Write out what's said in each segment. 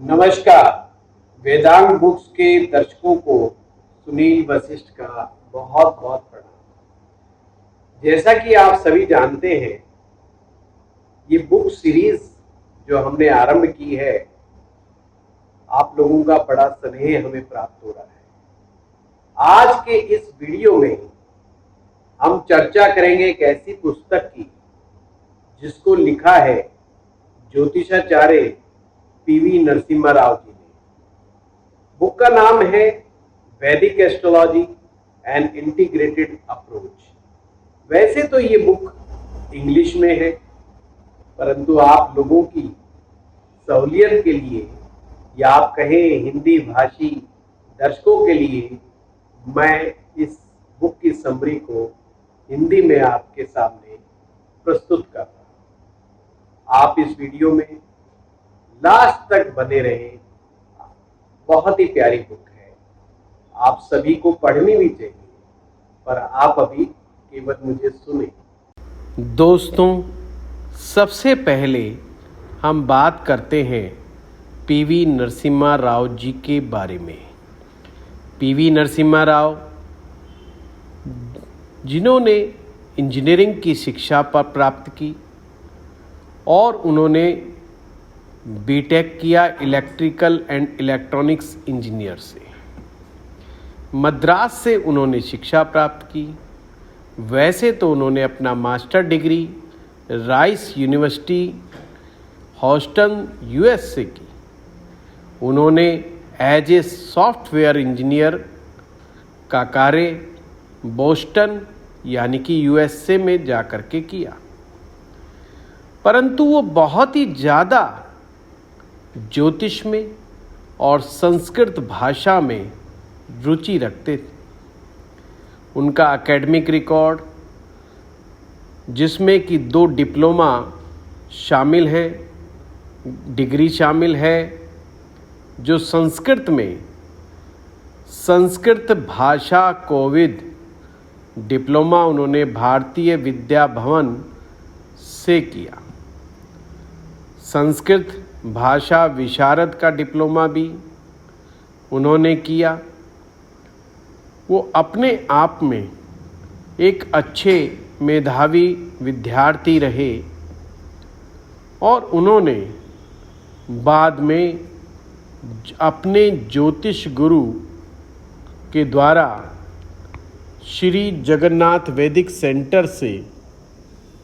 नमस्कार। वेदांग बुक्स के दर्शकों को सुनील वशिष्ठ का बहुत बहुत प्रणाम। जैसा कि आप सभी जानते हैं, ये बुक सीरीज जो हमने आरंभ की है, आप लोगों का बड़ा स्नेह हमें प्राप्त हो रहा है। आज के इस वीडियो में हम चर्चा करेंगे एक ऐसी पुस्तक की जिसको लिखा है ज्योतिषाचार्य पीवी नरसिम्हा राव जी ने। बुक का नाम है वैदिक एस्ट्रोलॉजी एंड इंटीग्रेटेड अप्रोच। वैसे तो ये बुक इंग्लिश में है, परंतु आप लोगों की सहूलियत के लिए या आप कहें हिंदी भाषी दर्शकों के लिए मैं इस बुक की समरी को हिंदी में आपके सामने प्रस्तुत कर रहा हूं। आप इस वीडियो में लास्ट तक बने रहें। बहुत ही प्यारी बुक है, आप सभी को पढ़नी भी चाहिए, पर आप अभी केवल मुझे सुने। दोस्तों, सबसे पहले हम बात करते हैं पीवी नरसिम्हा राव जी के बारे में। पीवी नरसिम्हा राव, जिन्होंने इंजीनियरिंग की शिक्षा प्राप्त की और उन्होंने बीटेक किया इलेक्ट्रिकल एंड इलेक्ट्रॉनिक्स इंजीनियर से। मद्रास से उन्होंने शिक्षा प्राप्त की। वैसे तो उन्होंने अपना master degree rice university Houston US से की। उन्होंने एज ए सॉफ्टवेयर इंजीनियर का कार्य बोस्टन यानी कि यूएसए में जा कर के किया, परंतु वो बहुत ही ज़्यादा ज्योतिष में और संस्कृत भाषा में रुचि रखते थे। उनका एकेडमिक रिकॉर्ड, जिसमें कि 2 डिप्लोमा शामिल हैं, डिग्री शामिल है, जो संस्कृत में संस्कृत भाषा कोविद डिप्लोमा उन्होंने भारतीय विद्या भवन से किया। संस्कृत भाषा विशारद का डिप्लोमा भी उन्होंने किया। वो अपने आप में एक अच्छे मेधावी विद्यार्थी रहे और उन्होंने बाद में अपने ज्योतिष गुरु के द्वारा श्री जगन्नाथ वैदिक सेंटर से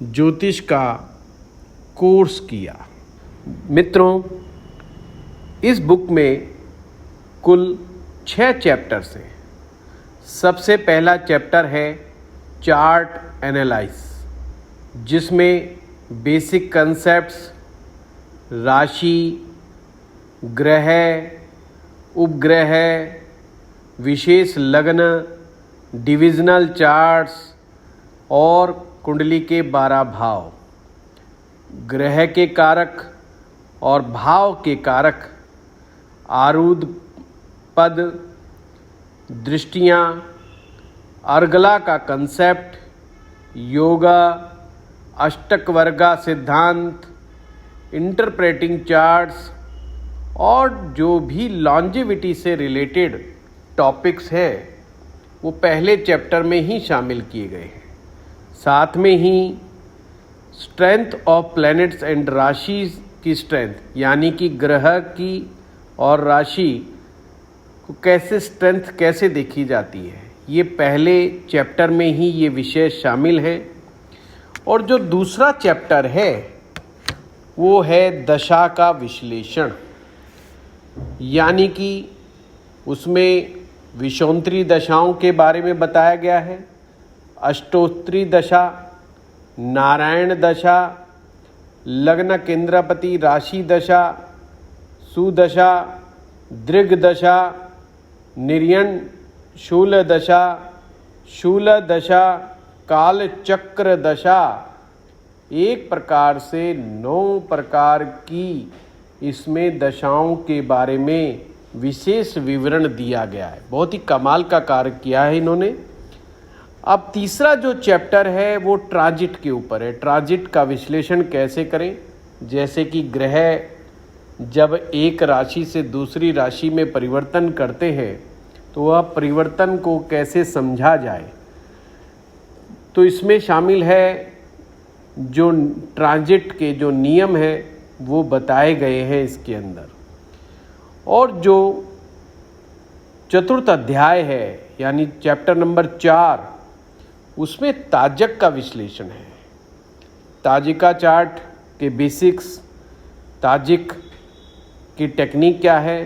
ज्योतिष का कोर्स किया। मित्रों, इस बुक में कुल 6 चैप्टर्स हैं। सबसे पहला चैप्टर है चार्ट एनालाइज, जिसमें बेसिक कंसेप्ट्स, राशि, ग्रह, उपग्रह, विशेष लग्न, डिविजनल चार्ट्स और कुंडली के 12 भाव, ग्रह के कारक और भाव के कारक, आरूढ़ पद, दृष्टियाँ, अर्गला का कंसेप्ट, योगा, अष्टक वर्गा सिद्धांत, इंटरप्रेटिंग चार्ट्स और जो भी लॉन्जेविटी से रिलेटेड टॉपिक्स हैं वो पहले चैप्टर में ही शामिल किए गए हैं। साथ में ही स्ट्रेंथ ऑफ प्लैनेट्स एंड राशि की स्ट्रेंथ, यानी कि ग्रह की और राशि को कैसे स्ट्रेंथ कैसे देखी जाती है, ये पहले चैप्टर में ही ये विषय शामिल है। और जो दूसरा चैप्टर है वो है दशा का विश्लेषण, यानी कि उसमें विषोत्तरी दशाओं के बारे में बताया गया है। अष्टोत्तरी दशा, नारायण दशा, लग्न केंद्रपति राशि दशा, सुदशा, दृग दशा, निर्यण शूल दशा, शूल दशा, काल चक्र दशा, एक प्रकार से 9 प्रकार की इसमें दशाओं के बारे में विशेष विवरण दिया गया है। बहुत ही कमाल का कार्य किया है इन्होंने। अब तीसरा जो चैप्टर है वो ट्रांजिट के ऊपर है। ट्रांजिट का विश्लेषण कैसे करें, जैसे कि ग्रह जब एक राशि से दूसरी राशि में परिवर्तन करते हैं तो वह परिवर्तन को कैसे समझा जाए, तो इसमें शामिल है जो ट्रांजिट के जो नियम हैं वो बताए गए हैं इसके अंदर। और जो चतुर्थ अध्याय है यानी चैप्टर नंबर 4, उसमें ताजक का विश्लेषण है। ताजिका चार्ट के बेसिक्स, ताजिक की टेक्निक क्या है,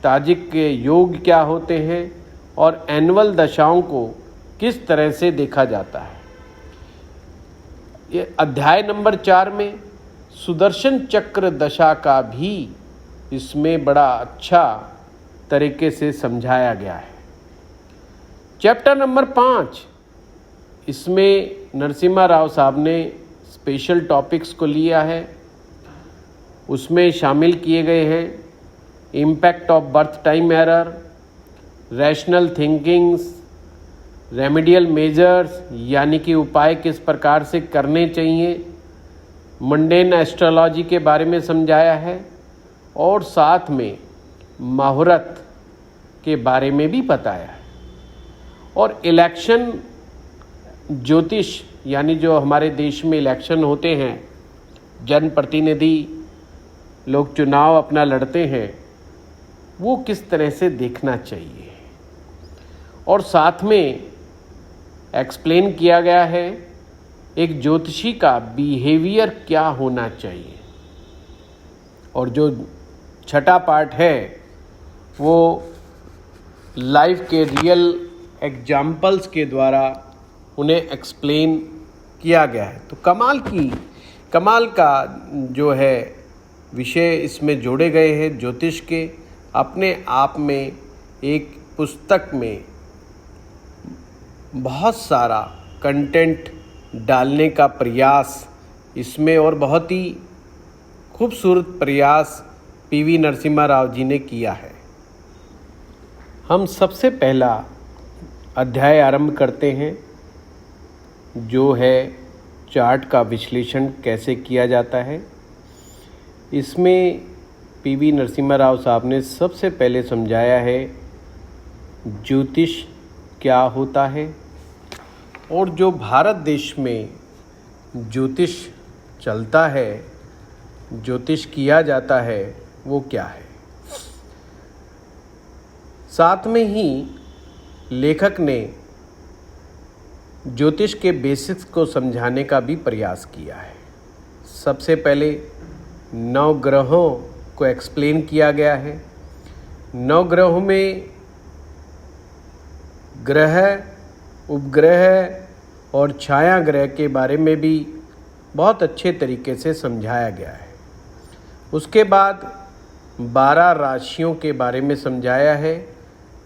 ताजिक के योग क्या होते हैं और एनुअल दशाओं को किस तरह से देखा जाता है। ये अध्याय नंबर 4 में सुदर्शन चक्र दशा का भी इसमें बड़ा अच्छा तरीके से समझाया गया है। चैप्टर नंबर 5, इसमें नरसिम्हा राव साहब ने स्पेशल टॉपिक्स को लिया है। उसमें शामिल किए गए हैं impact of birth time error, rational thinkings, remedial measures यानी कि उपाय किस प्रकार से करने चाहिए, मंडेन एस्ट्रोलॉजी के बारे में समझाया है और साथ में मुहूर्त के बारे में भी बताया है। और इलेक्शन ज्योतिष यानी जो हमारे देश में इलेक्शन होते हैं, जनप्रतिनिधि लोग चुनाव अपना लड़ते हैं, वो किस तरह से देखना चाहिए। और साथ में एक्सप्लेन किया गया है एक ज्योतिषी का बिहेवियर क्या होना चाहिए। और जो छठा पार्ट है वो लाइफ के रियल एग्जाम्पल्स के द्वारा उन्हें एक्सप्लेन किया गया है। तो कमाल का जो है विषय इसमें जोड़े गए हैं ज्योतिष के। अपने आप में एक पुस्तक में बहुत सारा कंटेंट डालने का प्रयास इसमें और बहुत ही खूबसूरत प्रयास पीवी नरसिम्हा राव जी ने किया है। हम सबसे पहला अध्याय आरंभ करते हैं जो है चार्ट का विश्लेषण कैसे किया जाता है। इसमें पीवी नरसिम्हा राव साहब ने सबसे पहले समझाया है ज्योतिष क्या होता है और जो भारत देश में ज्योतिष चलता है, ज्योतिष किया जाता है, वो क्या है। साथ में ही लेखक ने ज्योतिष के बेसिक्स को समझाने का भी प्रयास किया है। सबसे पहले 9 ग्रहों को एक्सप्लेन किया गया है। 9 ग्रहों में ग्रह, उपग्रह और छाया ग्रह के बारे में भी बहुत अच्छे तरीके से समझाया गया है। उसके बाद 12 राशियों के बारे में समझाया है,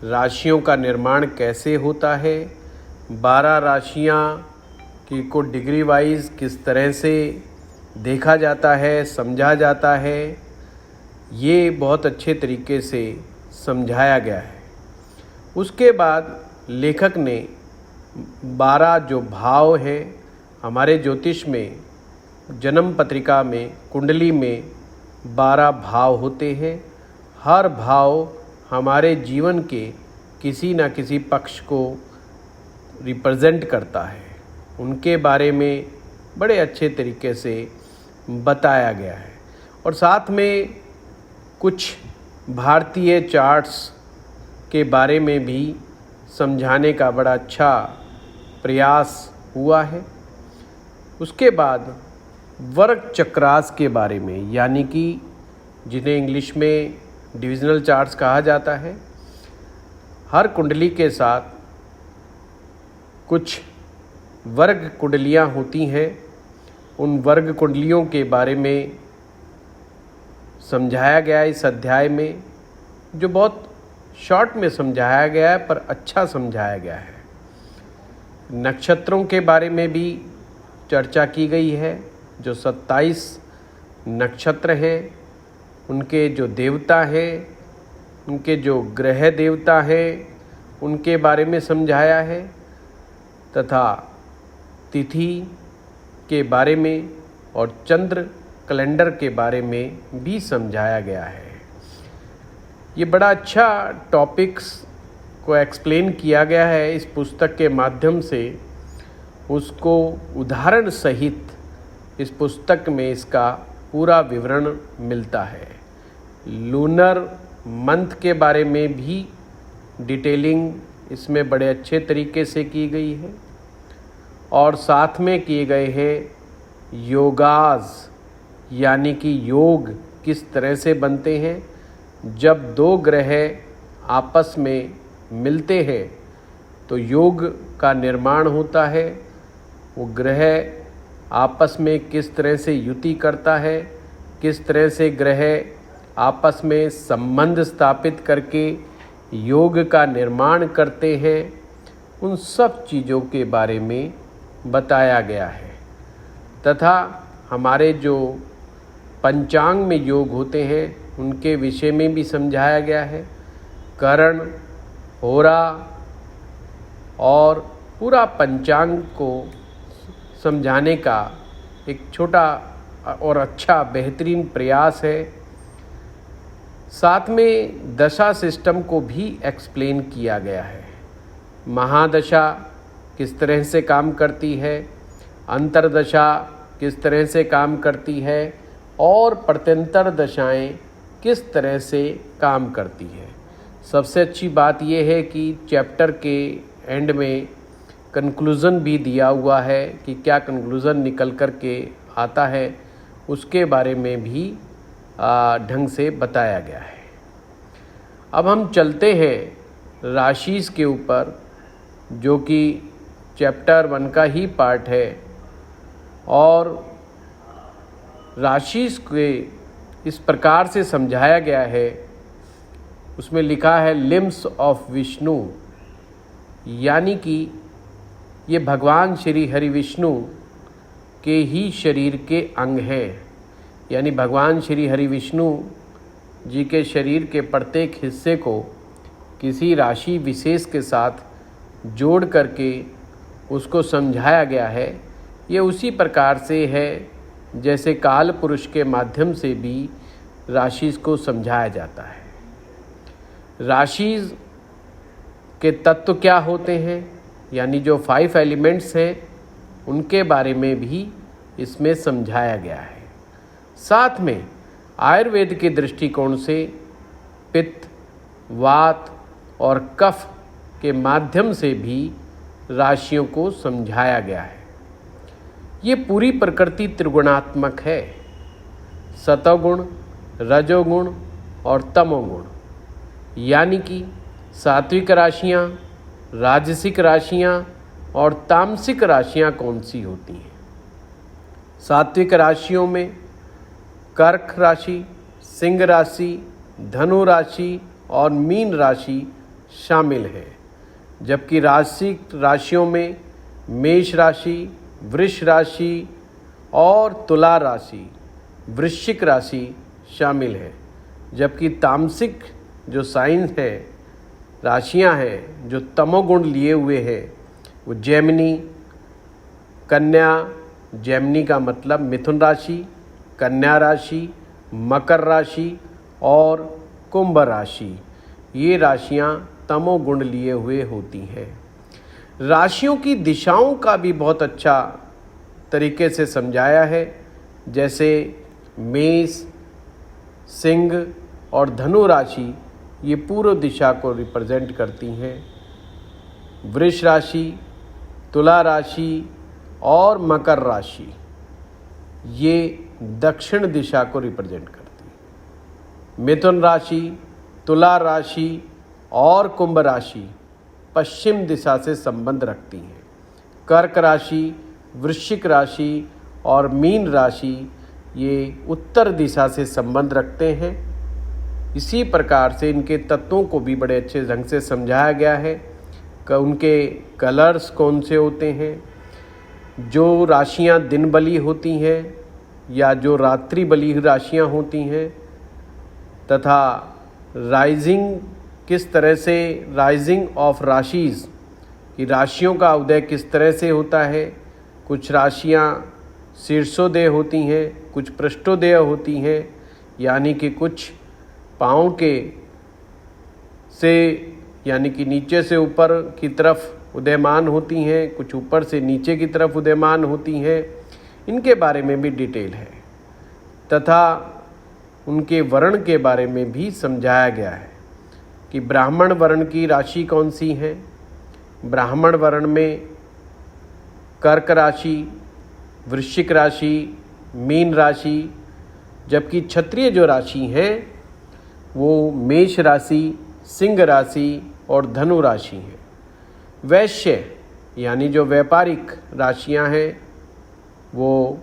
राशियों का निर्माण कैसे होता है, 12 राशियाँ को डिग्री वाइज किस तरह से देखा जाता है, समझा जाता है, ये बहुत अच्छे तरीके से समझाया गया है। उसके बाद लेखक ने 12 जो भाव हैं हमारे ज्योतिष में, जन्म पत्रिका में, कुंडली में 12 भाव होते हैं। हर भाव हमारे जीवन के किसी न किसी पक्ष को रिप्रेजेंट करता है। उनके बारे में बड़े अच्छे तरीके से बताया गया है। और साथ में कुछ भारतीय चार्ट्स के बारे में भी समझाने का बड़ा अच्छा प्रयास हुआ है। उसके बाद वर्ग चक्रास के बारे में, यानी कि जिन्हें इंग्लिश में डिविजनल चार्ट्स कहा जाता है, हर कुंडली के साथ कुछ वर्ग कुंडलियाँ होती हैं। उन वर्ग कुंडलियों के बारे में समझाया गया है इस अध्याय में, जो बहुत शॉर्ट में समझाया गया है पर अच्छा समझाया गया है। नक्षत्रों के बारे में भी चर्चा की गई है। जो 27 नक्षत्र हैं, उनके जो देवता हैं, उनके जो ग्रह देवता हैं, उनके बारे में समझाया है तथा तिथि के बारे में और चंद्र कैलेंडर के बारे में भी समझाया गया है। ये बड़ा अच्छा टॉपिक्स को एक्सप्लेन किया गया है इस पुस्तक के माध्यम से। उसको उदाहरण सहित इस पुस्तक में इसका पूरा विवरण मिलता है। लूनर मंथ के बारे में भी डिटेलिंग इसमें बड़े अच्छे तरीके से की गई है और साथ में किए गए हैं योगाज, यानी कि योग किस तरह से बनते हैं। जब दो ग्रह आपस में मिलते हैं तो योग का निर्माण होता है। वो ग्रह आपस में किस तरह से युति करता है, किस तरह से ग्रह आपस में संबंध स्थापित करके योग का निर्माण करते हैं, उन सब चीज़ों के बारे में बताया गया है। तथा हमारे जो पंचांग में योग होते हैं उनके विषय में भी समझाया गया है। करण, होरा और पूरा पंचांग को समझाने का एक छोटा और अच्छा बेहतरीन प्रयास है। साथ में दशा सिस्टम को भी एक्सप्लेन किया गया है। महादशा किस तरह से काम करती है, अंतर्दशा किस तरह से काम करती है और प्रत्यंतर दशाएं किस तरह से काम करती है। सबसे अच्छी बात यह है कि चैप्टर के एंड में कंक्लूज़न भी दिया हुआ है कि क्या कंक्लूज़न निकल कर के आता है, उसके बारे में भी ढंग से बताया गया है। अब हम चलते हैं राशिस के ऊपर, जो कि चैप्टर 1 का ही पार्ट है। और राशिस के इस प्रकार से समझाया गया है, उसमें लिखा है लिम्स ऑफ विष्णु, यानी कि ये भगवान श्री हरि विष्णु के ही शरीर के अंग हैं। यानी भगवान श्री हरि विष्णु जी के शरीर के प्रत्येक हिस्से को किसी राशि विशेष के साथ जोड़ करके उसको समझाया गया है। ये उसी प्रकार से है जैसे काल पुरुष के माध्यम से भी राशि को समझाया जाता है। राशि के तत्व क्या होते हैं, यानी जो 5 एलिमेंट्स हैं, उनके बारे में भी इसमें समझाया गया है। साथ में आयुर्वेद के दृष्टिकोण से पित्त, वात और कफ के माध्यम से भी राशियों को समझाया गया है। ये पूरी प्रकृति त्रिगुणात्मक है। सतोगुण, रजोगुण और तमोगुण, यानी कि सात्विक राशियाँ, राजसिक राशियाँ और तामसिक राशियाँ कौन सी होती हैं। सात्विक राशियों में कर्क राशि, सिंह राशि, धनु राशि और मीन राशि शामिल है। जबकि राजसिक राशियों में मेष राशि, वृष राशि और तुला राशि, वृश्चिक राशि शामिल है। जबकि तामसिक जो साइन है, राशियां हैं जो तमोगुण लिए हुए हैं, वो जेमिनी, कन्या, जेमिनी का मतलब मिथुन राशि, कन्या राशि, मकर राशि और कुंभ राशि, ये राशियां तमोगुण लिए हुए होती हैं। राशियों की दिशाओं का भी बहुत अच्छा तरीके से समझाया है। जैसे मेष, सिंह और धनु राशि ये पूर्व दिशा को रिप्रेजेंट करती हैं। वृष राशि, तुला राशि और मकर राशि ये दक्षिण दिशा को रिप्रेजेंट करती है। मिथुन राशि, तुला राशि और कुंभ राशि पश्चिम दिशा से संबंध रखती हैं। कर्क राशि, वृश्चिक राशि और मीन राशि ये उत्तर दिशा से संबंध रखते हैं। इसी प्रकार से इनके तत्वों को भी बड़े अच्छे ढंग से समझाया गया है कि उनके कलर्स कौन से होते हैं, जो राशियां दिन बली होती हैं या जो रात्रि बली राशियां होती हैं, तथा राइजिंग किस तरह से, राइजिंग ऑफ राशिज की राशियों का उदय किस तरह से होता है। कुछ राशियां शीर्षोदय होती हैं, कुछ पृष्ठोदय होती हैं, यानी कि कुछ पाँव के से यानी कि नीचे से ऊपर की तरफ उदयमान होती हैं, कुछ ऊपर से नीचे की तरफ उदयमान होती हैं। इनके बारे में भी डिटेल है तथा उनके वर्ण के बारे में भी समझाया गया है कि ब्राह्मण वर्ण की राशि कौन सी है। ब्राह्मण वर्ण में कर्क राशि, वृश्चिक राशि, मीन राशि, जबकि क्षत्रिय जो राशि है वो मेष राशि, सिंह राशि और धनु राशि है। वैश्य यानी जो व्यापारिक राशियां हैं वो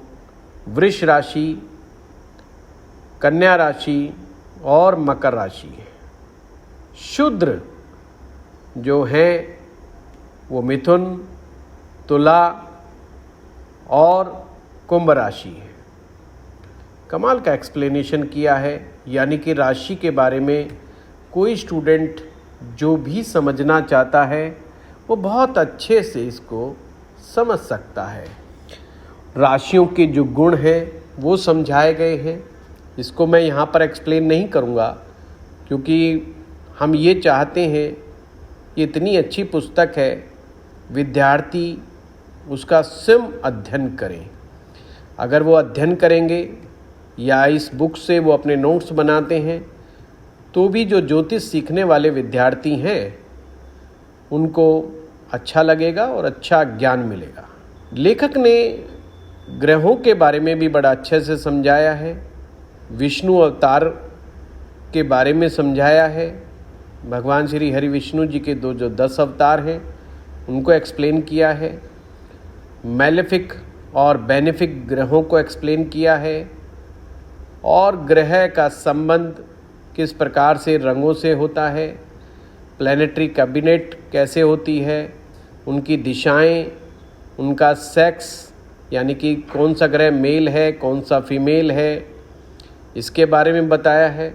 वृष राशि, कन्या राशि और मकर राशि है। शूद्र जो है वो मिथुन, तुला और कुंभ राशि है। कमाल का एक्सप्लेनेशन किया है, यानी कि राशि के बारे में कोई स्टूडेंट जो भी समझना चाहता है वो बहुत अच्छे से इसको समझ सकता है। राशियों के जो गुण हैं वो समझाए गए हैं। इसको मैं यहाँ पर एक्सप्लेन नहीं करूँगा क्योंकि हम ये चाहते हैं कि इतनी अच्छी पुस्तक है, विद्यार्थी उसका स्वयं अध्ययन करें। अगर वो अध्ययन करेंगे या इस बुक से वो अपने नोट्स बनाते हैं तो भी जो ज्योतिष सीखने वाले विद्यार्थी हैं उनको अच्छा लगेगा और अच्छा ज्ञान मिलेगा। लेखक ने ग्रहों के बारे में भी बड़ा अच्छे से समझाया है, विष्णु अवतार के बारे में समझाया है। भगवान श्री हरि विष्णु जी के जो 10 अवतार हैं उनको एक्सप्लेन किया है। मैलेफिक और बेनिफिक ग्रहों को एक्सप्लेन किया है और ग्रह का संबंध किस प्रकार से रंगों से होता है, प्लैनेटरी कैबिनेट कैसे होती है, उनकी दिशाएं, उनका सेक्स यानी कि कौन सा ग्रह मेल है कौन सा फीमेल है, इसके बारे में बताया है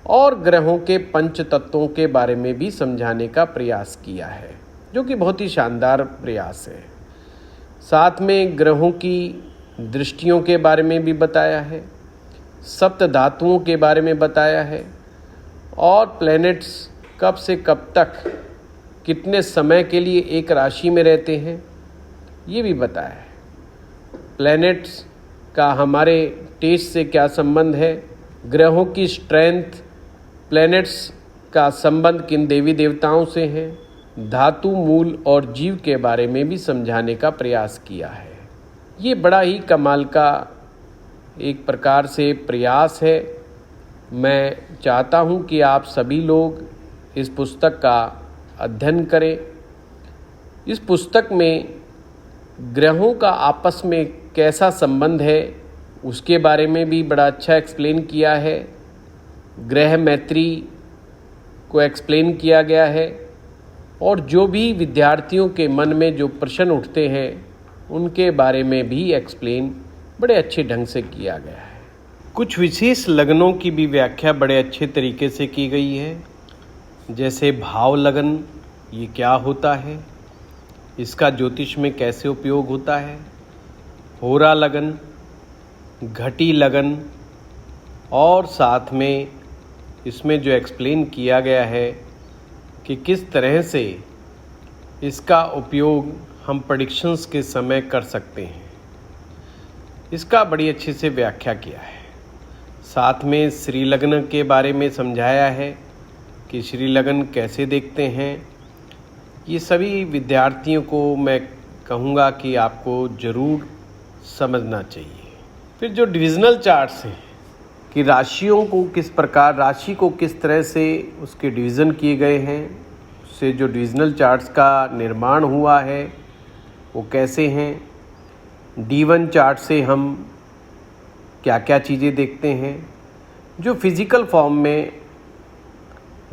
और ग्रहों के पंच तत्वों के बारे में भी समझाने का प्रयास किया है, जो कि बहुत ही शानदार प्रयास है। साथ में ग्रहों की दृष्टियों के बारे में भी बताया है, सप्त धातुओं के बारे में बताया है और प्लैनेट्स कब से कब तक कितने समय के लिए एक राशि में रहते हैं ये भी बताया है। प्लैनेट्स का हमारे टेस्ट से क्या संबंध है, ग्रहों की स्ट्रेंथ, प्लैनेट्स का संबंध किन देवी देवताओं से है, धातु मूल और जीव के बारे में भी समझाने का प्रयास किया है। ये बड़ा ही कमाल का एक प्रकार से प्रयास है। मैं चाहता हूँ कि आप सभी लोग इस पुस्तक का अध्ययन करें। इस पुस्तक में ग्रहों का आपस में कैसा संबंध है उसके बारे में भी बड़ा अच्छा एक्सप्लेन किया है। ग्रह मैत्री को एक्सप्लेन किया गया है और जो भी विद्यार्थियों के मन में जो प्रश्न उठते हैं उनके बारे में भी एक्सप्लेन बड़े अच्छे ढंग से किया गया है। कुछ विशेष लग्नों की भी व्याख्या बड़े अच्छे तरीके से की गई है, जैसे भाव लगन ये क्या होता है, इसका ज्योतिष में कैसे उपयोग होता है, होरा लगन, घटी लगन और साथ में इसमें जो एक्सप्लेन किया गया है कि किस तरह से इसका उपयोग हम प्रेडिक्शंस के समय कर सकते हैं, इसका बड़ी अच्छे से व्याख्या किया है। साथ में श्री लग्न के बारे में समझाया है कि श्री लग्न कैसे देखते हैं। ये सभी विद्यार्थियों को मैं कहूँगा कि आपको ज़रूर समझना चाहिए। फिर जो डिविजनल चार्ट्स हैं कि राशियों को किस प्रकार, राशि को किस तरह से उसके डिवीज़न किए गए हैं, उससे जो डिविजनल चार्ट्स का निर्माण हुआ है वो कैसे हैं। D1 चार्ट से हम क्या क्या चीज़ें देखते हैं, जो फिज़िकल फॉर्म में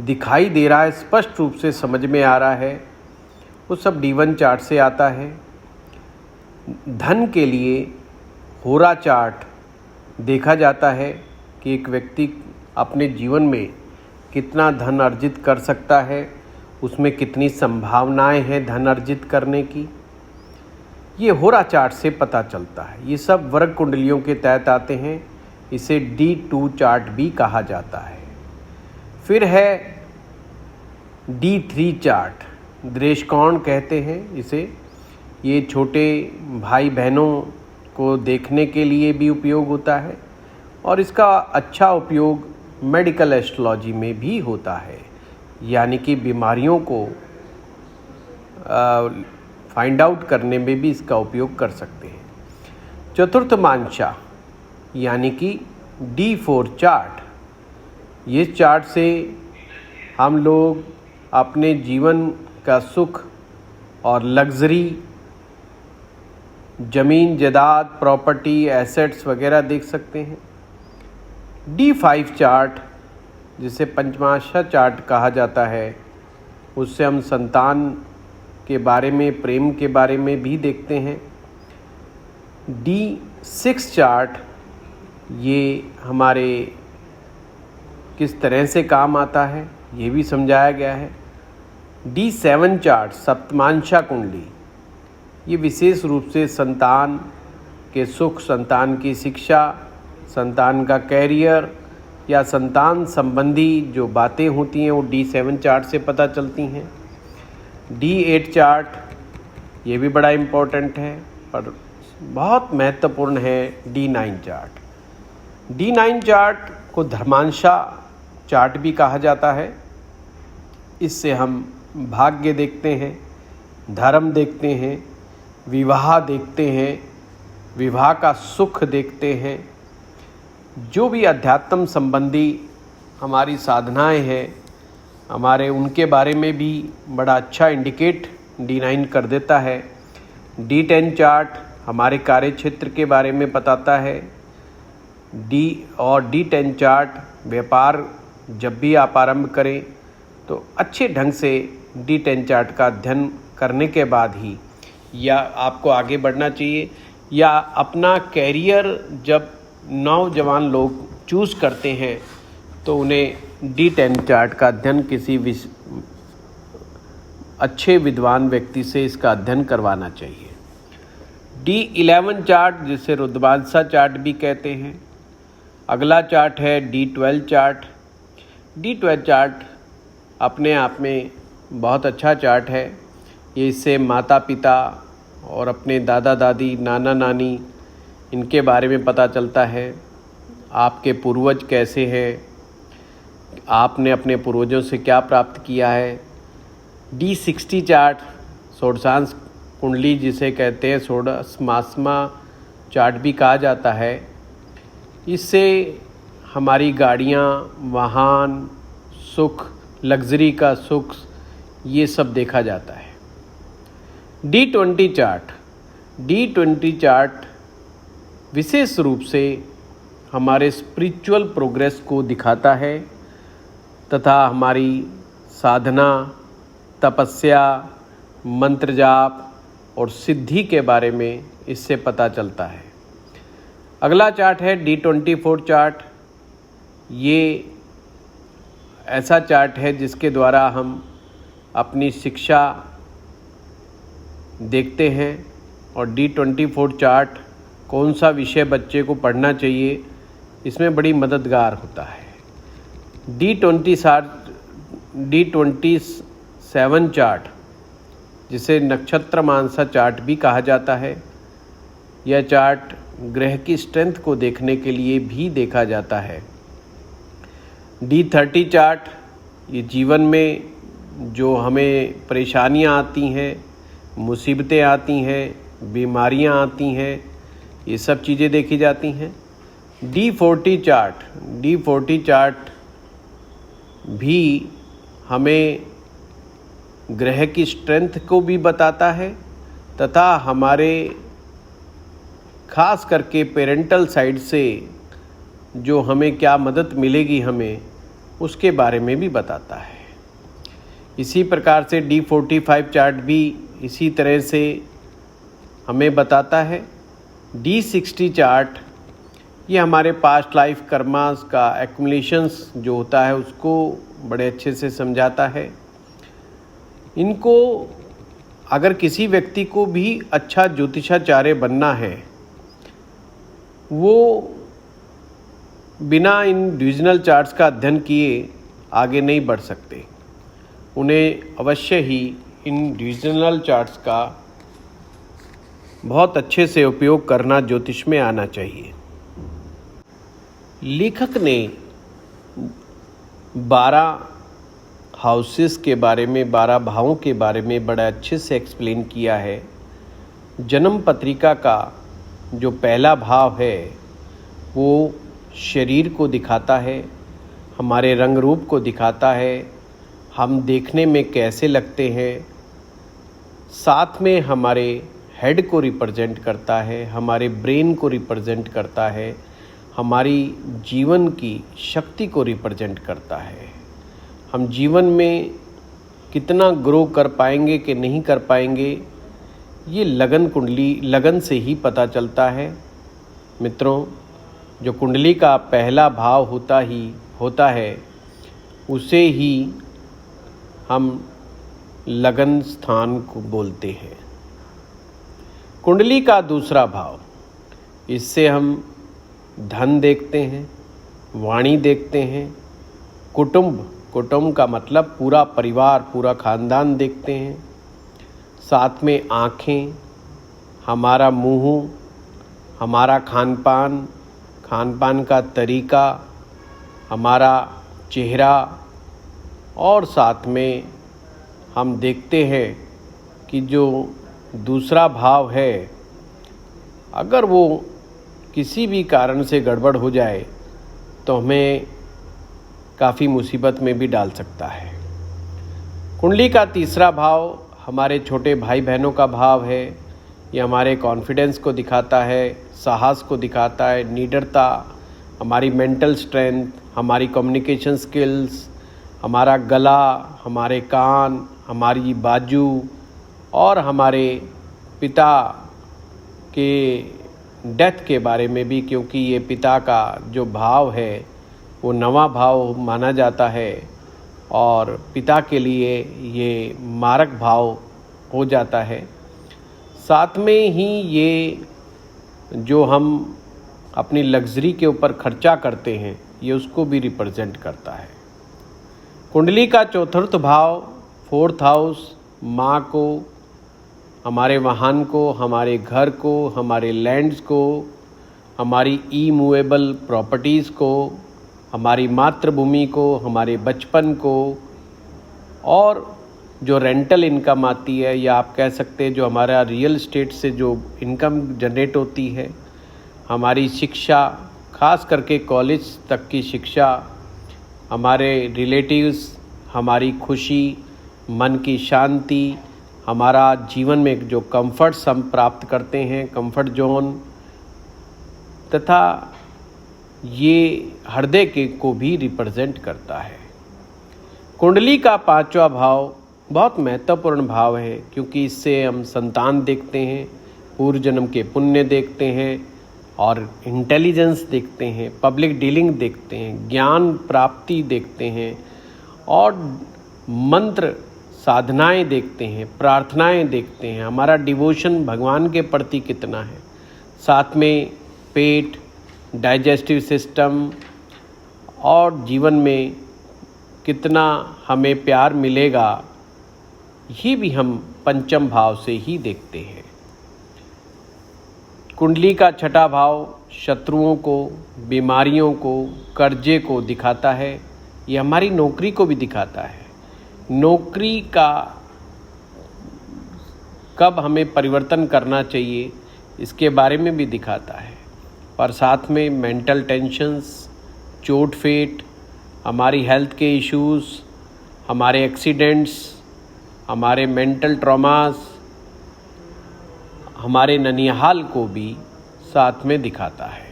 दिखाई दे रहा है, स्पष्ट रूप से समझ में आ रहा है, वो सब D1 चार्ट से आता है। धन के लिए होरा चार्ट देखा जाता है कि एक व्यक्ति अपने जीवन में कितना धन अर्जित कर सकता है, उसमें कितनी संभावनाएं हैं धन अर्जित करने की। ये होरा चार्ट से पता चलता है। ये सब वर्ग कुंडलियों के तहत आते हैं। इसे D2 चार्ट भी कहा जाता है। फिर है D3 चार्ट, दृष्टिकोण कहते हैं इसे। ये छोटे भाई बहनों को देखने के लिए भी उपयोग होता है और इसका अच्छा उपयोग मेडिकल एस्ट्रोलॉजी में भी होता है, यानी कि बीमारियों को फाइंड आउट करने में भी इसका उपयोग कर सकते हैं। चतुर्थ मांशा यानी कि D4 चार्ट, ये चार्ट से हम लोग अपने जीवन का सुख और लग्जरी, ज़मीन जायदाद, प्रॉपर्टी, एसेट्स वगैरह देख सकते हैं। D5 चार्ट जिसे पंचमांशा चार्ट कहा जाता है, उससे हम संतान के बारे में, प्रेम के बारे में भी देखते हैं। D6 चार्ट ये हमारे किस तरह से काम आता है ये भी समझाया गया है। D7 चार्ट सप्तमांशा कुंडली, ये विशेष रूप से संतान के सुख, संतान की शिक्षा, संतान का कैरियर या संतान संबंधी जो बातें होती हैं वो D7 चार्ट से पता चलती हैं। D8 चार्ट ये भी बड़ा इम्पोर्टेंट है पर बहुत महत्वपूर्ण है D9 चार्ट। D9 चार्ट को धर्मांशा चार्ट भी कहा जाता है। इससे हम भाग्य देखते हैं, धर्म देखते हैं, विवाह देखते हैं, विवाह का सुख देखते हैं। जो भी अध्यात्म संबंधी हमारी साधनाएं हैं, हमारे उनके बारे में भी बड़ा अच्छा इंडिकेट D9 कर देता है। D10 चार्ट हमारे कार्य क्षेत्र के बारे में बताता है। D10 चार्ट व्यापार जब भी आप आरंभ करें तो अच्छे ढंग से D10 चार्ट का अध्ययन करने के बाद ही या आपको आगे बढ़ना चाहिए, या अपना कैरियर जब नौजवान लोग चूज़ करते हैं तो उन्हें D10 चार्ट का अध्ययन किसी अच्छे विद्वान व्यक्ति से इसका अध्ययन करवाना चाहिए। D11 चार्ट जिसे रुद्रमांसा चार्ट भी कहते हैं। अगला चार्ट है D12 चार्ट। D12 चार्ट अपने आप में बहुत अच्छा चार्ट है। ये इससे माता पिता और अपने दादा दादी, नाना नानी, इनके बारे में पता चलता है। आपके पूर्वज कैसे हैं, आपने अपने पूर्वजों से क्या प्राप्त किया है। D60 चार्ट षोडशांश कुंडली जिसे कहते हैं, षोडशमासमा चार्ट भी कहा जाता है। इससे हमारी गाड़ियाँ, वाहन, सुख, लग्जरी का सुख, ये सब देखा जाता है। D20 चार्ट, D20 चार्ट विशेष रूप से हमारे स्पिरिचुअल प्रोग्रेस को दिखाता है तथा हमारी साधना, तपस्या, मंत्र जाप और सिद्धि के बारे में इससे पता चलता है। अगला चार्ट है D24 चार्ट। ये ऐसा चार्ट है जिसके द्वारा हम अपनी शिक्षा देखते हैं और D24 चार्ट कौन सा विषय बच्चे को पढ़ना चाहिए, इसमें बड़ी मददगार होता है। D27 चार्ट जिसे नक्षत्र मानसा चार्ट भी कहा जाता है, यह चार्ट ग्रह की स्ट्रेंथ को देखने के लिए भी देखा जाता है। D30 चार्ट ये जीवन में जो हमें परेशानियां आती हैं, मुसीबतें आती हैं, बीमारियां आती हैं, ये सब चीज़ें देखी जाती हैं। D40 चार्ट भी हमें ग्रह की स्ट्रेंथ को भी बताता है तथा हमारे खास करके पेरेंटल साइड से जो हमें क्या मदद मिलेगी हमें, उसके बारे में भी बताता है। इसी प्रकार से D45 चार्ट भी इसी तरह से हमें बताता है। D60 चार्ट ये हमारे पास्ट लाइफ कर्मास का एक्युमुलेशंस जो होता है उसको बड़े अच्छे से समझाता है। इनको अगर किसी व्यक्ति को भी अच्छा ज्योतिषाचार्य बनना है, वो बिना इन डिविजनल चार्ट्स का अध्ययन किए आगे नहीं बढ़ सकते। उन्हें अवश्य ही इन डिविजनल चार्ट्स का बहुत अच्छे से उपयोग करना ज्योतिष में आना चाहिए। लेखक ने 12 हाउसेस के बारे में, 12 भावों के बारे में बड़ा अच्छे से एक्सप्लेन किया है। जन्म पत्रिका का जो पहला भाव है वो शरीर को दिखाता है, हमारे रंग रूप को दिखाता है, हम देखने में कैसे लगते हैं। साथ में हमारे हेड को रिप्रेजेंट करता है, हमारे ब्रेन को रिप्रेजेंट करता है, हमारी जीवन की शक्ति को रिप्रेजेंट करता है। हम जीवन में कितना ग्रो कर पाएंगे कि नहीं कर पाएंगे, ये लगन कुंडली, लगन से ही पता चलता है। मित्रों, जो कुंडली का पहला भाव होता है उसे ही हम लगन स्थान को बोलते हैं। कुंडली का दूसरा भाव, इससे हम धन देखते हैं, वाणी देखते हैं, कुटुंब का मतलब पूरा परिवार, पूरा खानदान देखते हैं। साथ में आँखें, हमारा मुंह, हमारा खान पान का तरीका, हमारा चेहरा, और साथ में हम देखते हैं कि जो दूसरा भाव है अगर वो किसी भी कारण से गड़बड़ हो जाए तो हमें काफ़ी मुसीबत में भी डाल सकता है। कुंडली का तीसरा भाव हमारे छोटे भाई बहनों का भाव है। ये हमारे कॉन्फिडेंस को दिखाता है, साहस को दिखाता है, निडरता, हमारी मेंटल स्ट्रेंथ, हमारी कम्युनिकेशन स्किल्स, हमारा गला, हमारे कान, हमारी बाजू, और हमारे पिता के डेथ के बारे में भी, क्योंकि ये पिता का जो भाव है वो नवा भाव माना जाता है और पिता के लिए ये मारक भाव हो जाता है। साथ में ही ये जो हम अपनी लग्जरी के ऊपर खर्चा करते हैं ये उसको भी रिप्रेजेंट करता है। कुंडली का चौथा भाव, 4th हाउस, माँ को, हमारे वाहन को, हमारे घर को, हमारे लैंड्स को, हमारी इमूवेबल प्रॉपर्टीज़ को, हमारी मातृभूमि को, हमारे बचपन को, और जो रेंटल इनकम आती है, या आप कह सकते हैं जो हमारा रियल एस्टेट से जो इनकम जनरेट होती है, हमारी शिक्षा, खास करके कॉलेज तक की शिक्षा, हमारे रिलेटिव्स, हमारी खुशी, मन की शांति, हमारा जीवन में जो कंफर्ट्स हम प्राप्त करते हैं, कंफर्ट जोन, तथा ये हृदय के को भी रिप्रेजेंट करता है। कुंडली का 5वां भाव बहुत महत्वपूर्ण भाव है, क्योंकि इससे हम संतान देखते हैं, पूर्व जन्म के पुण्य देखते हैं, और इंटेलिजेंस देखते हैं, पब्लिक डीलिंग देखते हैं, ज्ञान प्राप्ति देखते हैं, और मंत्र साधनाएं देखते हैं, प्रार्थनाएं देखते हैं, हमारा डिवोशन भगवान के प्रति कितना है। साथ में पेट, डाइजेस्टिव सिस्टम, और जीवन में कितना हमें प्यार मिलेगा, ये भी हम पंचम भाव से ही देखते हैं। कुंडली का 6ठा भाव शत्रुओं को, बीमारियों को, कर्जे को दिखाता है। ये हमारी नौकरी को भी दिखाता है। नौकरी का कब हमें परिवर्तन करना चाहिए इसके बारे में भी दिखाता है। और साथ में मेंटल टेंशन्स, चोट फेट, हमारी हेल्थ के इश्यूज़, हमारे एक्सीडेंट्स, हमारे मेंटल ट्रॉमास, हमारे ननिहाल को भी साथ में दिखाता है।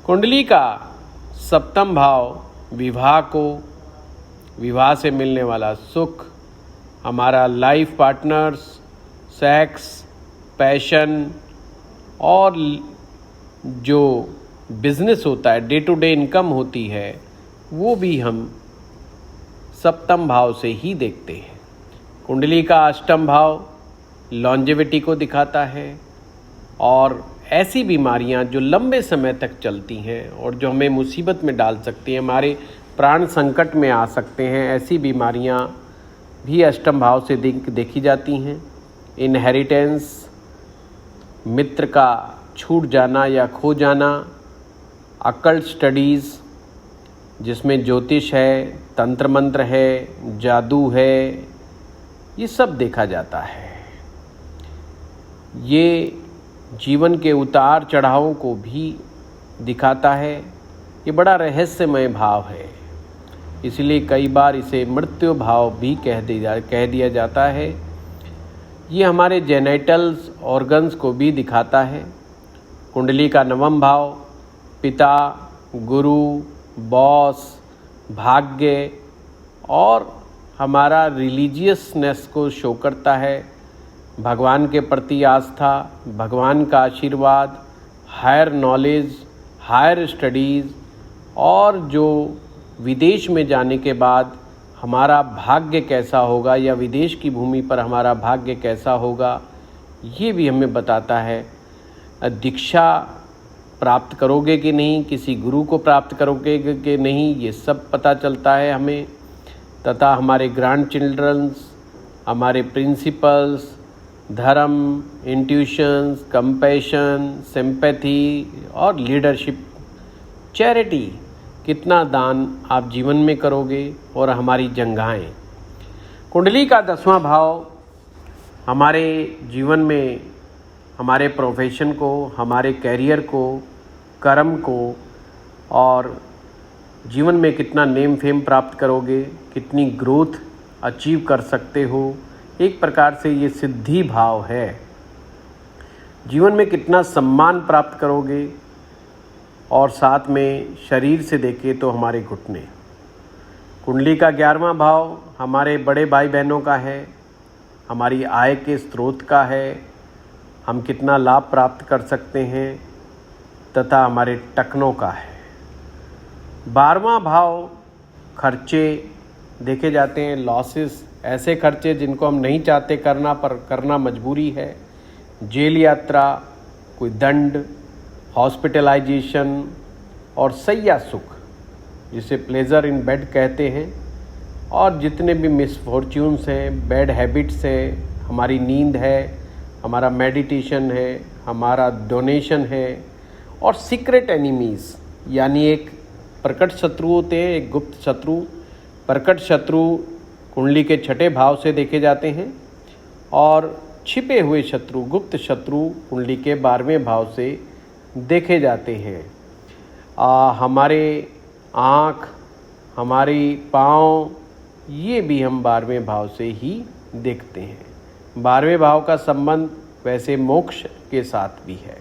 कुंडली का 7वां भाव विवाह को, विवाह से मिलने वाला सुख, हमारा लाइफ पार्टनर्स, सेक्स, पैशन, और जो बिजनेस होता है, डे टू डे इनकम होती है, वो भी हम 7वें भाव से ही देखते हैं। कुंडली का अष्टम भाव लॉन्जेविटी को दिखाता है और ऐसी बीमारियां जो लंबे समय तक चलती हैं और जो हमें मुसीबत में डाल सकती हैं, हमारे प्राण संकट में आ सकते हैं, ऐसी बीमारियां भी अष्टम भाव से देखी जाती हैं। इनहेरिटेंस, मित्र का छूट जाना या खो जाना, अकल्ट स्टडीज़ जिसमें ज्योतिष है, तंत्र मंत्र है, जादू है, ये सब देखा जाता है। ये जीवन के उतार चढ़ावों को भी दिखाता है। ये बड़ा रहस्यमय भाव है, इसलिए कई बार इसे मृत्यु भाव भी कह दिया जाता है। ये हमारे जेनेटल्स ऑर्गन्स को भी दिखाता है। कुंडली का नवम भाव पिता, गुरु, बॉस, भाग्य और हमारा रिलीजियसनेस को शो करता है। भगवान के प्रति आस्था, भगवान का आशीर्वाद, हायर नॉलेज, हायर स्टडीज़ और जो विदेश में जाने के बाद हमारा भाग्य कैसा होगा या विदेश की भूमि पर हमारा भाग्य कैसा होगा, ये भी हमें बताता है। दीक्षा प्राप्त करोगे कि नहीं, किसी गुरु को प्राप्त करोगे कि नहीं, ये सब पता चलता है हमें। तथा हमारे ग्रैंड चिल्ड्रंस, हमारे प्रिंसिपल्स, धर्म, इंट्यूशंस, कंपैशन, सिंपैथी और लीडरशिप, चैरिटी, कितना दान आप जीवन में करोगे और हमारी जंघाएं। कुंडली का 10वां भाव हमारे जीवन में हमारे प्रोफेशन को, हमारे कैरियर को, कर्म को और जीवन में कितना नेम फेम प्राप्त करोगे, कितनी ग्रोथ अचीव कर सकते हो। एक प्रकार से ये सिद्धि भाव है। जीवन में कितना सम्मान प्राप्त करोगे और साथ में शरीर से देखें तो हमारे घुटने। कुंडली का 11वां भाव हमारे बड़े भाई बहनों का है, हमारी आय के स्रोत का है, हम कितना लाभ प्राप्त कर सकते हैं तथा हमारे टखनों का है। 12वां भाव खर्चे देखे जाते हैं, लॉसेस, ऐसे खर्चे जिनको हम नहीं चाहते करना पर करना मजबूरी है। जेल यात्रा, कोई दंड, हॉस्पिटलाइजेशन और सैया सुख जिसे प्लेजर इन बेड कहते हैं, और जितने भी मिसफॉर्च्यून्स हैं, बैड हैबिट्स हैं, हमारी नींद है, हमारा मेडिटेशन है, हमारा डोनेशन है और सीक्रेट एनिमीज़, यानी एक प्रकट शत्रु होते हैं, एक गुप्त शत्रु। प्रकट शत्रु कुंडली के 6ठे भाव से देखे जाते हैं और छिपे हुए शत्रु, गुप्त शत्रु कुंडली के 12वें भाव से देखे जाते हैं। हमारे आँख, हमारी पाँव, ये भी हम 12वें भाव से ही देखते हैं। 12वें भाव का संबंध वैसे मोक्ष के साथ भी है।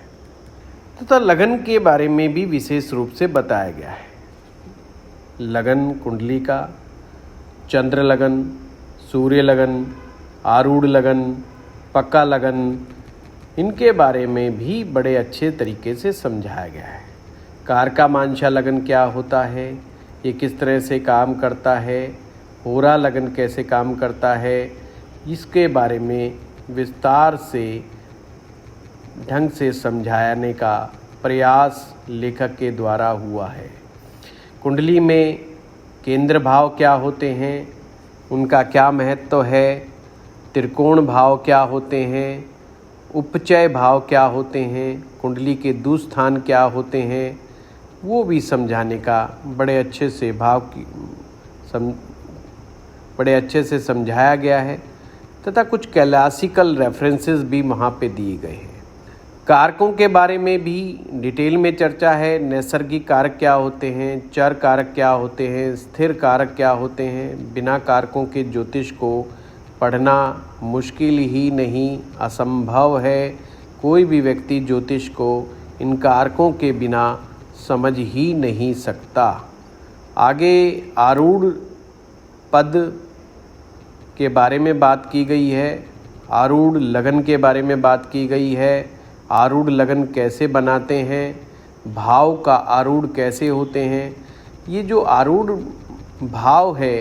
तथा लगन के बारे में भी विशेष रूप से बताया गया है। लगन कुंडली का चंद्र लगन, सूर्य लगन, आरूढ़ लगन, पक्का लगन, इनके बारे में भी बड़े अच्छे तरीके से समझाया गया है। कारका मांशा लगन क्या होता है, ये किस तरह से काम करता है, होरा लगन कैसे काम करता है, इसके बारे में विस्तार से ढंग से समझाने का प्रयास लेखक के द्वारा हुआ है। कुंडली में केंद्र भाव क्या होते हैं, उनका क्या महत्व है, त्रिकोण भाव क्या होते हैं, उपचय भाव क्या होते हैं, कुंडली के दुस्थान क्या होते हैं, वो भी समझाने का बड़े अच्छे से समझाया गया है। तथा कुछ क्लासिकल रेफरेंसेस भी वहाँ पे दिए गए हैं। कारकों के बारे में भी डिटेल में चर्चा है। नैसर्गिक कारक क्या होते हैं, चर कारक क्या होते हैं, स्थिर कारक क्या होते हैं। बिना कारकों के ज्योतिष को पढ़ना मुश्किल ही नहीं, असंभव है। कोई भी व्यक्ति ज्योतिष को इन कारकों के बिना समझ ही नहीं सकता। आगे आरूढ़ पद के बारे में बात की गई है, आरूढ़ लगन के बारे में बात की गई है। आरूढ़ लगन कैसे बनाते हैं, भाव का आरूढ़ कैसे होते हैं। ये जो आरूढ़ भाव है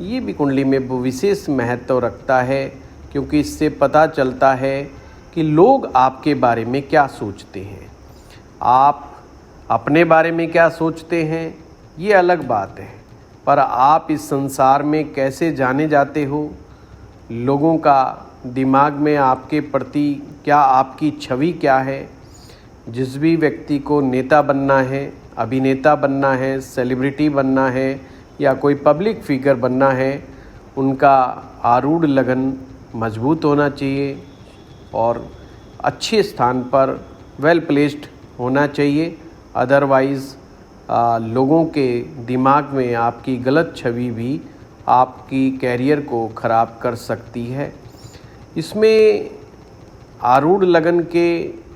ये भी कुंडली में विशेष महत्व रखता है, क्योंकि इससे पता चलता है कि लोग आपके बारे में क्या सोचते हैं। आप अपने बारे में क्या सोचते हैं ये अलग बात है, पर आप इस संसार में कैसे जाने जाते हो, लोगों का दिमाग में आपके प्रति क्या आपकी छवि क्या है। जिस भी व्यक्ति को नेता बनना है, अभिनेता बनना है, सेलिब्रिटी बनना है या कोई पब्लिक फिगर बनना है, उनका आरूढ़ लगन मजबूत होना चाहिए और अच्छे स्थान पर वेल प्लेस्ड होना चाहिए। अदरवाइज़ लोगों के दिमाग में आपकी गलत छवि भी आपकी कैरियर को ख़राब कर सकती है। इसमें आरूढ़ लगन के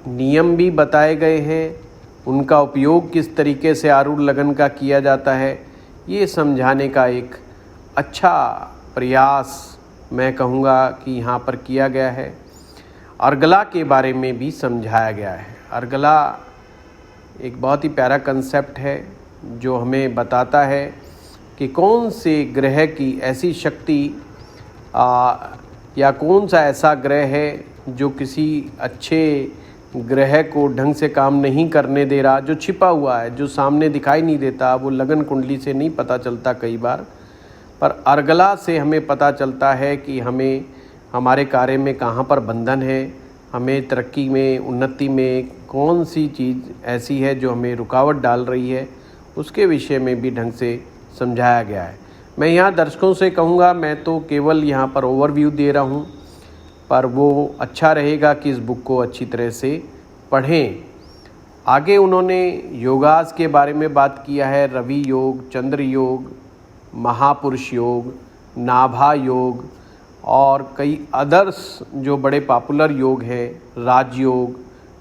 नियम भी बताए गए हैं, उनका उपयोग किस तरीके से आरूढ़ लगन का किया जाता है ये समझाने का एक अच्छा प्रयास मैं कहूँगा कि यहाँ पर किया गया है। अर्गला के बारे में भी समझाया गया है। अर्गला एक बहुत ही प्यारा कंसेप्ट है जो हमें बताता है कि कौन से ग्रह की ऐसी शक्ति या कौन सा ऐसा ग्रह है जो किसी अच्छे ग्रह को ढंग से काम नहीं करने दे रहा, जो छिपा हुआ है, जो सामने दिखाई नहीं देता, वो लगन कुंडली से नहीं पता चलता कई बार, पर अर्गला से हमें पता चलता है कि हमें हमारे कार्य में कहाँ पर बंधन है, हमें तरक्की में, उन्नति में कौन सी चीज़ ऐसी है जो हमें रुकावट डाल रही है, उसके विषय में भी ढंग से समझाया गया है। मैं यहाँ दर्शकों से कहूँगा, मैं तो केवल यहाँ पर ओवरव्यू दे रहा हूँ, पर वो अच्छा रहेगा कि इस बुक को अच्छी तरह से पढ़ें। आगे उन्होंने योगास के बारे में बात किया है, रवि योग, चंद्र योग, महापुरुष योग, नाभा योग और कई अदर्स जो बड़े पॉपुलर योग हैं,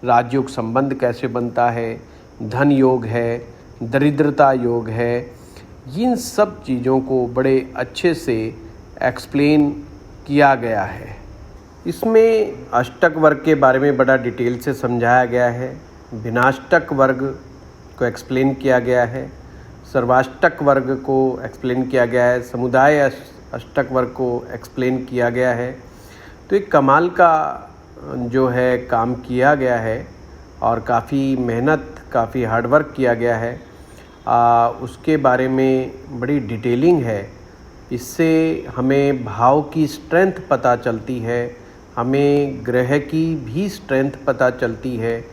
राजयोग संबंध कैसे बनता है, धन योग है, दरिद्रता योग है, इन सब चीज़ों को बड़े अच्छे से एक्सप्लेन किया गया है। इसमें अष्टक वर्ग के बारे में बड़ा डिटेल से समझाया गया है, भिन्नाष्टक वर्ग को एक्सप्लेन किया गया है, सर्वाष्टक वर्ग को एक्सप्लेन किया गया है, समुदाय अष्टक वर्ग को एक्सप्लेन किया गया है। तो एक कमाल का जो है काम किया गया है और काफ़ी मेहनत, काफ़ी हार्डवर्क किया गया है। उसके बारे में बड़ी डिटेलिंग है। इससे हमें भाव की स्ट्रेंथ पता चलती है, हमें ग्रह की भी स्ट्रेंथ पता चलती है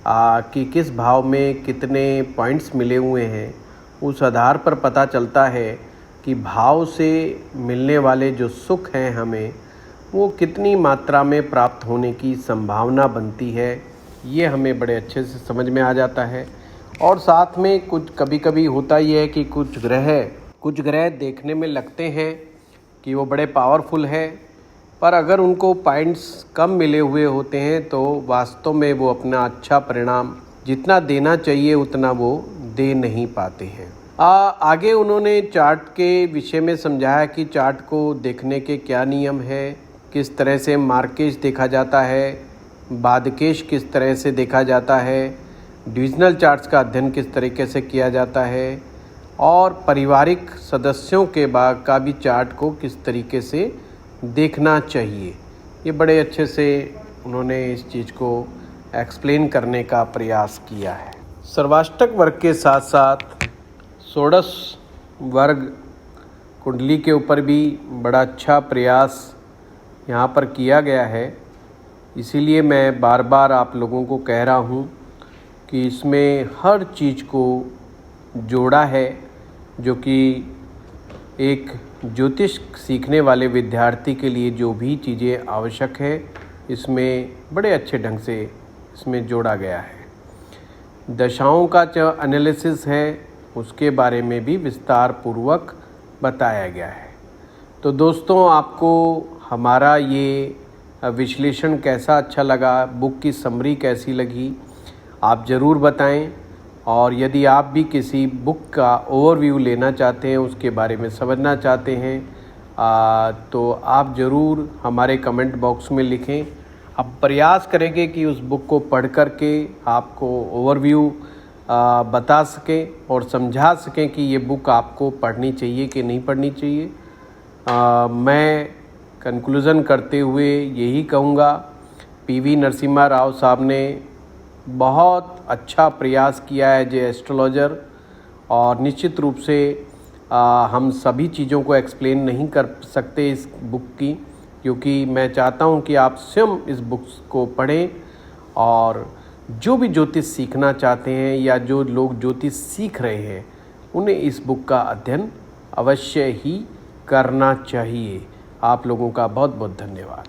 कि किस भाव में कितने पॉइंट्स मिले हुए हैं। उस आधार पर पता चलता है कि भाव से मिलने वाले जो सुख हैं हमें, वो कितनी मात्रा में प्राप्त होने की संभावना बनती है। ये हमें बड़े अच्छे से समझ में आ जाता है। और साथ में कुछ कभी कभी होता ही है कि कुछ ग्रह देखने में लगते हैं कि वो बड़े पावरफुल है, पर अगर उनको पॉइंट्स कम मिले हुए होते हैं तो वास्तव में वो अपना अच्छा परिणाम जितना देना चाहिए उतना वो दे नहीं पाते हैं। आगे उन्होंने चार्ट के विषय में समझाया कि चार्ट को देखने के क्या नियम है, किस तरह से मार्केश देखा जाता है, बादकेश किस तरह से देखा जाता है, डिविजनल चार्ट्स का अध्ययन किस तरीके से किया जाता है और पारिवारिक सदस्यों के बाद का भी चार्ट को किस तरीके से देखना चाहिए। ये बड़े अच्छे से उन्होंने इस चीज़ को एक्सप्लेन करने का प्रयास किया है। सर्वाष्टक वर्ग के साथ साथ षोडश वर्ग कुंडली के ऊपर भी बड़ा अच्छा प्रयास यहाँ पर किया गया है। इसीलिए मैं बार बार आप लोगों को कह रहा हूँ कि इसमें हर चीज़ को जोड़ा है, जो कि एक ज्योतिष सीखने वाले विद्यार्थी के लिए जो भी चीज़ें आवश्यक है, इसमें बड़े अच्छे ढंग से इसमें जोड़ा गया है। दशाओं का जो एनालिसिस है उसके बारे में भी विस्तार पूर्वक बताया गया है। तो दोस्तों, आपको हमारा ये विश्लेषण कैसा अच्छा लगा, बुक की समरी कैसी लगी, आप ज़रूर बताएं। और यदि आप भी किसी बुक का ओवरव्यू लेना चाहते हैं, उसके बारे में समझना चाहते हैं, तो आप ज़रूर हमारे कमेंट बॉक्स में लिखें। अब प्रयास करेंगे कि उस बुक को पढ़ कर के आपको ओवरव्यू बता सकें और समझा सकें कि ये बुक आपको पढ़नी चाहिए कि नहीं पढ़नी चाहिए। मैं कंक्लूज़न करते हुए यही कहूँगा, पीवी नरसिम्हा राव साहब ने बहुत अच्छा प्रयास किया है एज एस्ट्रोलॉजर, और निश्चित रूप से हम सभी चीज़ों को एक्सप्लेन नहीं कर सकते इस बुक की, क्योंकि मैं चाहता हूं कि आप स्वयं इस बुक्स को पढ़ें, और जो भी ज्योतिष सीखना चाहते हैं या जो लोग ज्योतिष सीख रहे हैं उन्हें इस बुक का अध्ययन अवश्य ही करना चाहिए। आप लोगों का बहुत बहुत धन्यवाद।